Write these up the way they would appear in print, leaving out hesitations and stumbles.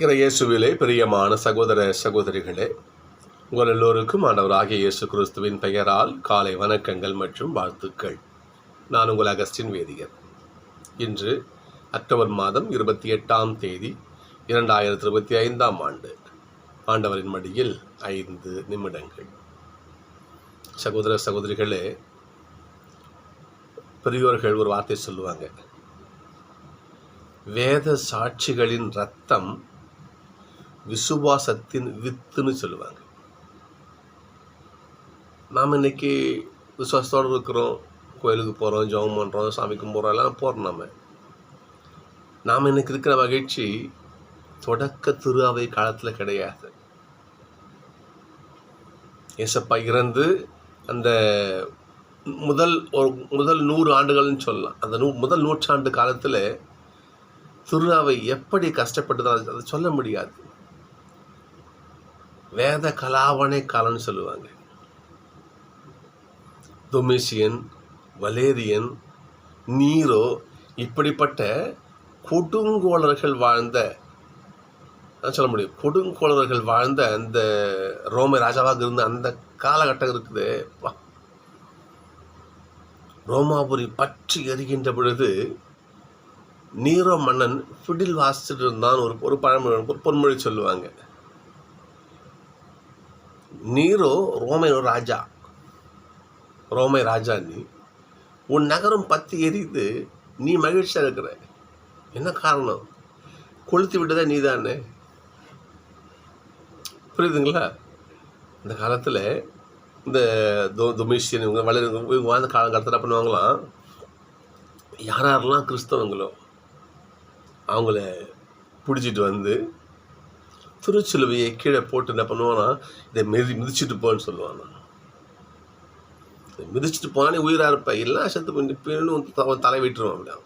இயேசுவிலே பிரியமான சகோதர சகோதரிகளே, உங்கள் எல்லோருக்கும் ஆண்டவராகிய இயேசு கிறிஸ்துவின் பெயரால் காலை வணக்கங்கள் மற்றும் வாழ்த்துக்கள். நான் உங்கள் அகஸ்டின் வேதியர். இன்று அக்டோபர் மாதம் 28ஆம் தேதி 2025ஆம் ஆண்டு. ஆண்டவரின் மடியில் 5 நிமிடங்கள். சகோதர சகோதரிகளே, பெரியோர்கள் ஒரு வார்த்தை சொல்லுவாங்க, வேத சாட்சிகளின் இரத்தம் விசுவாசத்தின் வித்துன்னு சொல்லுவாங்க. நாம் இன்னைக்கு விசுவாசத்தோடு இருக்கிறோம், கோயிலுக்கு போகிறோம், ஜெபம் பண்ணுறோம், சாமி கும்பிட்றோம், எல்லாம் போகிறோம். நாம் இன்னைக்கு இருக்கிற மகிழ்ச்சி தொடக்க திரு அவை காலத்தில் கிடையாது. ஏசப்பா இறந்து அந்த முதல் 100 ஆண்டுகள்னு சொல்லலாம். அந்த முதல் நூற்றாண்டு காலத்தில் திரு அவை எப்படி கஷ்டப்பட்டதோ அதை சொல்ல முடியாது. வேத கலாவணை காலம்னு சொல்லுவாங்க. டொமிசியன், வலேரியன், நீரோ இப்படிப்பட்ட கொடுங்கோளர்கள் வாழ்ந்த சொல்ல முடியும். கொடுங்கோளர்கள் வாழ்ந்த அந்த ரோம ராஜாவாக இருந்த அந்த காலகட்டம் இருக்குது. ரோமாபுரி பற்றி எரிகின்ற பொழுது நீரோ மன்னன் ஃபிடில் வாசிச்சுட்டு இருந்தான். ஒரு பொன்மொழி சொல்லுவாங்க. நீரோ ரோமை ராஜா, நீ உன் நகரம் பற்றி எரியுது, நீ மகிழ்ச்சியாக இருக்கிற. என்ன காரணம்? கொளுத்தி விட்டதே நீ தானே. புரியுதுங்களா? இந்த காலத்தில் இந்த டொமிசியன் இவங்க வாழ்ந்த காலத்தில் என்ன பண்ணுவாங்களாம், யாரெல்லாம் கிறிஸ்தவங்களோ அவங்கள பிடிச்சிட்டு வந்து திருச்சிலுவையை கீழே போட்டு என்ன பண்ணுவானா, இதை மிதிச்சுட்டு போன்னு சொல்லுவானா. மிதிச்சுட்டு போனானே உயிராக இருப்ப, இல்லை செத்து பின்னு தலை விட்டுருவான். அப்படியா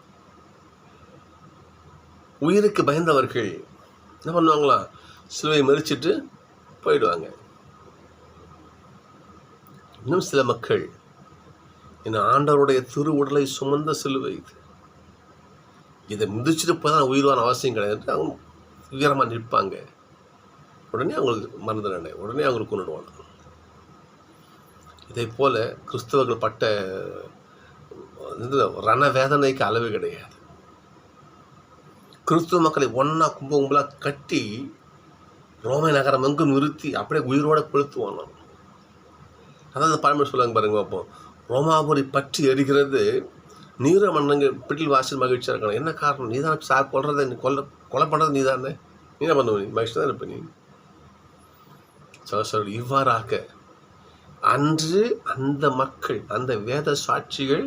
உயிருக்கு பயந்தவர்கள் என்ன பண்ணுவாங்களாம், சிலுவையை மிதிச்சுட்டு போயிடுவாங்க. இன்னும் சில மக்கள் என்ன, ஆண்டவருடைய திரு உடலை சுமந்த சிலுவை இதை மிதிச்சுட்டு போய் தான் உயிர்வான அவசியம் கிடையாது. அவங்க உயரமாக நிற்பாங்க. உடனே அவங்களுக்கு மறந்துடானே, உடனே அவங்களுக்கு கொண்டுடுவாங்க. இதே போல் கிறிஸ்தவர்கள் பட்ட ரணவேதனைக்கு அளவு கிடையாது. கிறிஸ்துவ மக்களை ஒன்றா கும்பலாக கட்டி ரோமை நகரம் எங்கும் நிறுத்தி அப்படியே உயிரோடு கொளுத்துவாங்க. அதாவது பழமொழி சொல்லுவாங்க பாருங்க. பார்ப்போம், ரோமாபுரி பற்றி எரிகிறது, நீரோ மன்னங்க பிடில் வாசல் மகிழ்ச்சியாக இருக்கணும். என்ன காரணம்? நீ தான் கொல்றதை கொலை பண்ணுறது நீ தானே. நீ என்ன பண்ணுவ? நீ மகிழ்ச்சி தான் இருப்ப. நீ இவ்வாறாக அன்று அந்த மக்கள், அந்த வேத சாட்சிகள்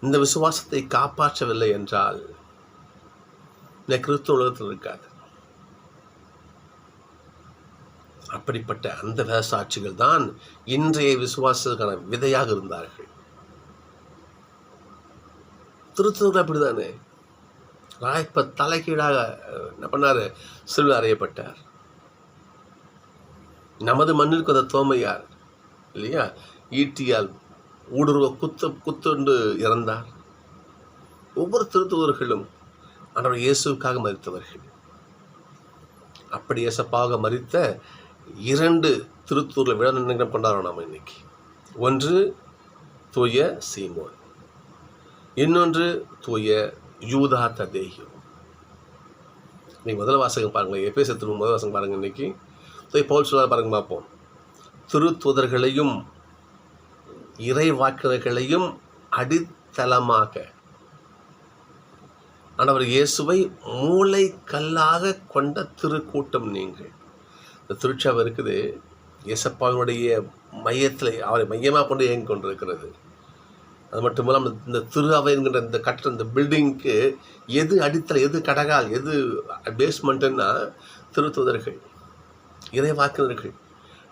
இந்த விசுவாசத்தை காப்பாற்றவில்லை என்றால் இந்த கிறிஸ்துவ உலகத்தில் இருக்காது. அப்படிப்பட்ட அந்த வேத சாட்சிகள் தான் இன்றைய விசுவாசத்துக்கான விதையாக இருந்தார்கள். திருத்தூர்கள் அப்படிதானே. ராய்ப்ப தலைகீழாக என்ன பண்ணாரு, சிலுவையில் அறையப்பட்டார். நமது மண்ணிற்கு அந்த தோமையார் இல்லையா, ஈட்டியால் ஊடுருவ குத்துண்டு இறந்தார். ஒவ்வொரு திருத்தூதர்களும் ஆண்டவர் இயேசுக்காக மரித்தவர்கள். அப்படி இயேசப்பாக மரித்த 2 திருத்தூரில் விழா நினைக்கம் கொண்டாடுறோம் நாம் இன்னைக்கு. ஒன்று தூய சீமோன், இன்னொன்று தூய யூதா ததேயு. இன்னைக்கு முதல் வாசகம் பாருங்களேன், எபேசியர் முதல் வாசகம் பாருங்க. இன்னைக்கு பவுல் சொல்ல பாருங்க, பார்ப்போம். திருத்தூதர்களையும் இறைவாக்கினர்களையும் அடித்தளமாக ஆண்டவர் இயேசுவை மூளை கல்லாக கொண்ட திருக்கூட்டம் நீங்கள். இந்த திருச்சபை இருக்குது, இயேசப்பாவினுடைய மையத்தில் அவரை மையமாக கொண்டு இயங்கி கொண்டிருக்கிறது. அது மட்டும் இல்லாமல் இந்த திரு அவை என்கின்ற இந்த கட்டட இந்த பில்டிங்க்கு எது அடித்தளம், எது கடகால், எது பேஸ்மெண்ட்டுன்னா திருத்தூதர்கள், இறைவாக்கினர்கள்,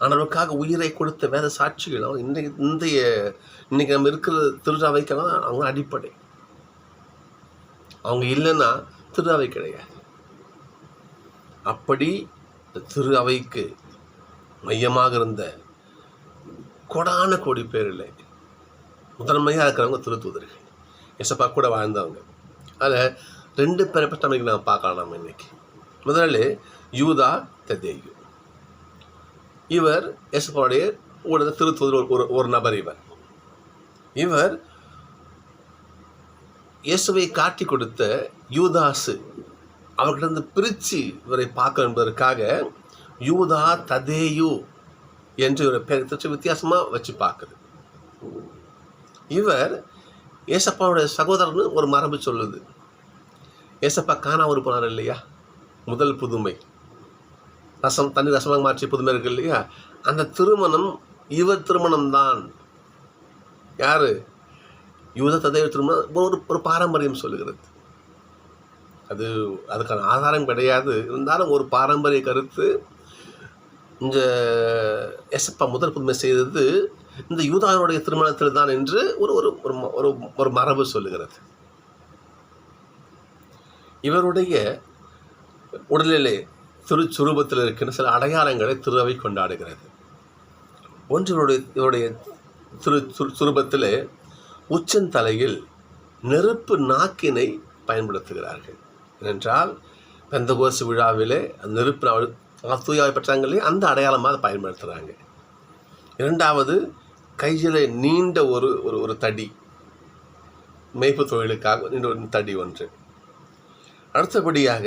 ஆண்டவருக்காக உயிரை கொடுத்த வேத சாட்சிகள். இன்னைக்கு நம்ம இருக்கிற திரு அவைக்கெல்லாம் அவங்க அடிப்படை. அவங்க இல்லைன்னா திரு அவை கிடையாது. அப்படி திரு அவைக்கு மையமாக இருந்த கொடான கோடி பேர் இல்லை, முதன்மையாக இருக்கிறவங்க திருத்தூதர்கள். எசப்பா கூட வாழ்ந்தவங்க. அதில் 2 பேரை பற்றி நம்ம பார்க்கலாம். நம்ம இன்னைக்கு முதல்ல யூதா ததேயு. இவர் இயேசுவுடைய ஊடக திருத்துவதில் ஒரு நபர். இவர் இயேசுவை காட்டி கொடுத்த யூதாசு அவர்கிட்ட பிரித்து இவரை பார்க்க என்பதற்காக யூதா ததேயு என்று ஒரு பேர் வித்தியாசமாக வச்சு பார்க்குது. இவர் ஏசப்பாவுடைய சகோதரன்னு ஒரு மரபு சொல்லுது. ஏசப்பா காணாமூர் போனார் இல்லையா, முதல் புதுமை, தண்ணி ரசமாக மாற்றிய புதுமை இருக்கு இல்லையா, அந்த திருமணம் இவர் திருமணம்தான். யார்? யூதா ததேயு திருமணம் ஒரு பாரம்பரியம் சொல்லுகிறது. அதுக்கான ஆதாரம் கிடையாது, இருந்தாலும் ஒரு பாரம்பரிய கருத்து. இந்த ஏசப்பா முதல் புதுமை செய்தது இந்த யூதாவுடைய திருமணத்தில் தான் என்று ஒரு மரபு சொல்லுகிறது. இவருடைய உடலிலே திருச்சுரூபத்தில் இருக்கின்ற சில அடையாளங்களை திருவை கொண்டாடுகிறது. ஒன்று, இவருடைய சுரூபத்தில் உச்சந்தலையில் நெருப்பு நாக்கினை பயன்படுத்துகிறார்கள். ஏனென்றால் பெந்தகோஸ்து விழாவிலே நெருப்பு தூயாவை பெற்றாங்களே, அந்த அடையாளமாக அதை பயன்படுத்துகிறாங்க. 2வது, கையில் நீண்ட ஒரு தடி, மேய்ப்பு தொழிலுக்காக நீண்ட ஒரு தடி ஒன்று. அடுத்தபடியாக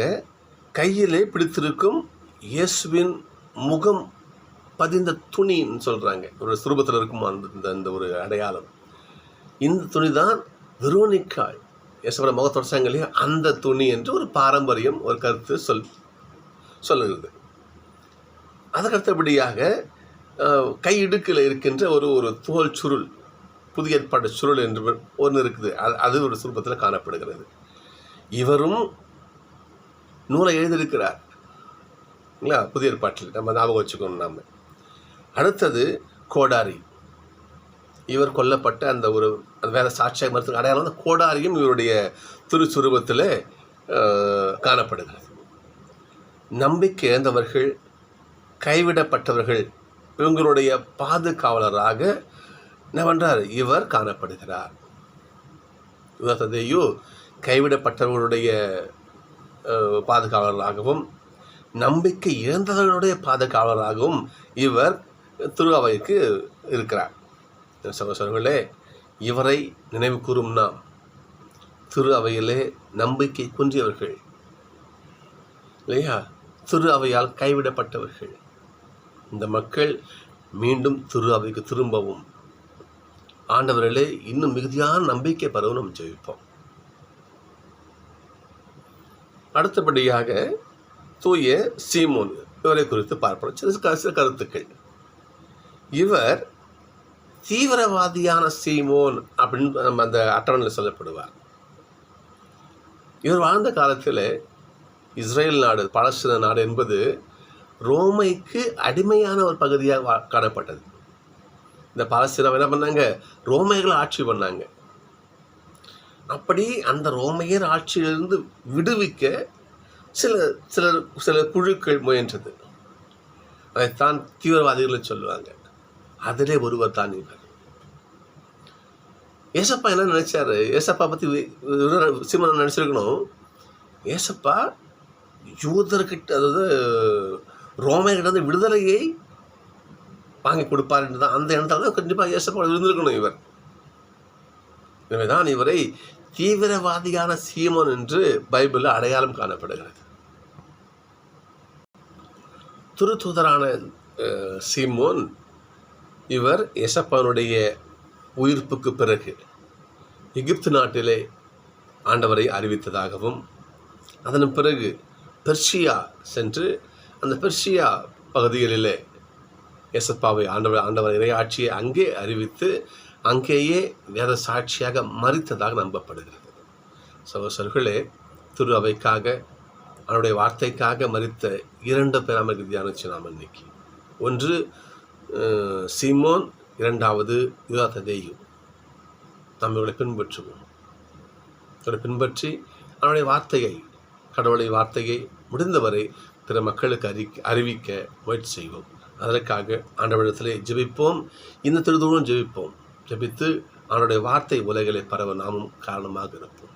கையிலே பிடித்திருக்கும் இயேசுவின் முகம் பதிந்த துணின்னு சொல்கிறாங்க. ஒரு சுரூபத்தில் இருக்கும் அந்த ஒரு அடையாளம். இந்த துணி தான் வெரோனிக்கா இயேசுவோட முகத்தொடச்சாங்க இல்லையா, அந்த துணி என்று ஒரு பாரம்பரியம், ஒரு கருத்து சொல்லுகிறது. அதற்கடுத்தபடியாக கை இடுக்கில் இருக்கின்ற ஒரு தோல் சுருள், புதிய ஏற்பாடு சுருள் என்று ஒன்று இருக்குது. அது ஒரு சுரூபத்தில் காணப்படுகிறது. இவரும் நூலை எழுதியிருக்கிறார் இல்லையா, புதிய ஏற்பாட்டில் நம்ம ஞாபகம் வச்சுக்கணும். நாம் அடுத்தது கோடாரி. இவர் கொல்லப்பட்ட அந்த வேத சாட்சியாக மறுத்து அடையாளம் அந்த கோடாரியும் இவருடைய திருச்சுரூபத்தில் காணப்படுகிறது. நம்பிக்கை இழந்தவர்கள், கைவிடப்பட்டவர்கள், இவங்களுடைய பாதுகாவலராக என்னவென்றார் இவர் காணப்படுகிறார். யூதா கைவிடப்பட்டவர்களுடைய பாதுகாவலராகவும் நம்பிக்கை இழந்தவர்களுடைய பாதுகாவலராகவும் இவர் திரு அவைக்கு இருக்கிறார். சகோதரர்களே, இவரை நினைவு கூறும் நாம் திரு அவையிலே நம்பிக்கை குன்றியவர்கள் இல்லையா, திரு அவையால் கைவிடப்பட்டவர்கள். இந்த மக்கள் மீண்டும் திரு அவைக்கு திரும்பவும் ஆண்டவர்களே இன்னும் மிகுதியான நம்பிக்கை பெறவும் நம்ம ஜெபிப்போம். அடுத்தபடியாக தூய சீமோன், இவரை குறித்து பார்ப்போம். சில கருத்துக்கள். இவர் தீவிரவாதியான சீமோன் அப்படின்னு நம்ம அந்த அட்டவணையில் சொல்லப்படுவார். இவர் வாழ்ந்த காலத்தில் இஸ்ரேல் நாடு, பாலஸ்தீன நாடு என்பது ரோமைக்கு அடிமையான ஒரு பகுதியாக காணப்பட்டது. இந்த பாலஸ்தீனாவை என்ன பண்ணாங்க, ரோமைகள் ஆட்சி பண்ணாங்க. அப்படி அந்த ரோமையர் ஆட்சியிலிருந்து விடுவிக்க சில குழுக்கள் முயன்றது. அதைத்தான் தீவிரவாதிகள் சொல்லுவாங்க. அதிலே ஒருவர் தான் இவர். ஏசப்பா என்ன நினைச்சாரு? ஏசப்பா பற்றி சீமோன் நினச்சிருக்கணும், ஏசப்பா யூதர்கிட்ட, அதாவது ரோமையர்கிட்ட விடுதலையை வாங்கி கொடுப்பார் என்று தான் அந்த எண்ணத்தால் தான் கண்டிப்பாக ஏசப்பா இருந்திருக்கணும் இவர். எனவே தான் இவரை தீவிரவாதியான சீமோன் என்று பைபிளில் அடையாளம் காணப்படுகிறது. திருத்தூதரான சீமோன் இவர் ஏசப்பானுடைய உயிர்ப்புக்கு பிறகு எகிப்து நாட்டிலே ஆண்டவரை அறிவித்ததாகவும், அதன் பிறகு பெர்ஷியா சென்று அந்த பெர்ஷியா பகுதிகளிலே ஏசப்பாவை ஆண்டவர் இறையாட்சியை அங்கே அறிவித்து அங்கேயே வேத சாட்சியாக மரித்ததாக நம்பப்படுகிறது. சகோதரர்களே, திரு அவைக்காக, அவனுடைய வார்த்தைக்காக மரித்த 2 பேர் நமக்கு தியானிச்சு நாம் இன்னைக்கு. ஒன்று சீமோன், 2வது யூதா ததேயு. நாம் இவர்களை பின்பற்றுவோம். இவரை பின்பற்றி அவனுடைய வார்த்தையை, கடவுளை வார்த்தையை முடிந்தவரை பிற மக்களுக்கு அறிவிக்க முயற்சி செய்வோம். அதற்காக ஆண்டவரிடத்திலே ஜெபிப்போம். இந்த திருதூரம் ஜெபிப்போம். ஜெபித்து அவனுடைய வார்த்தை உலகிலே பரவ நாமும் காரணமாக இருப்போம்.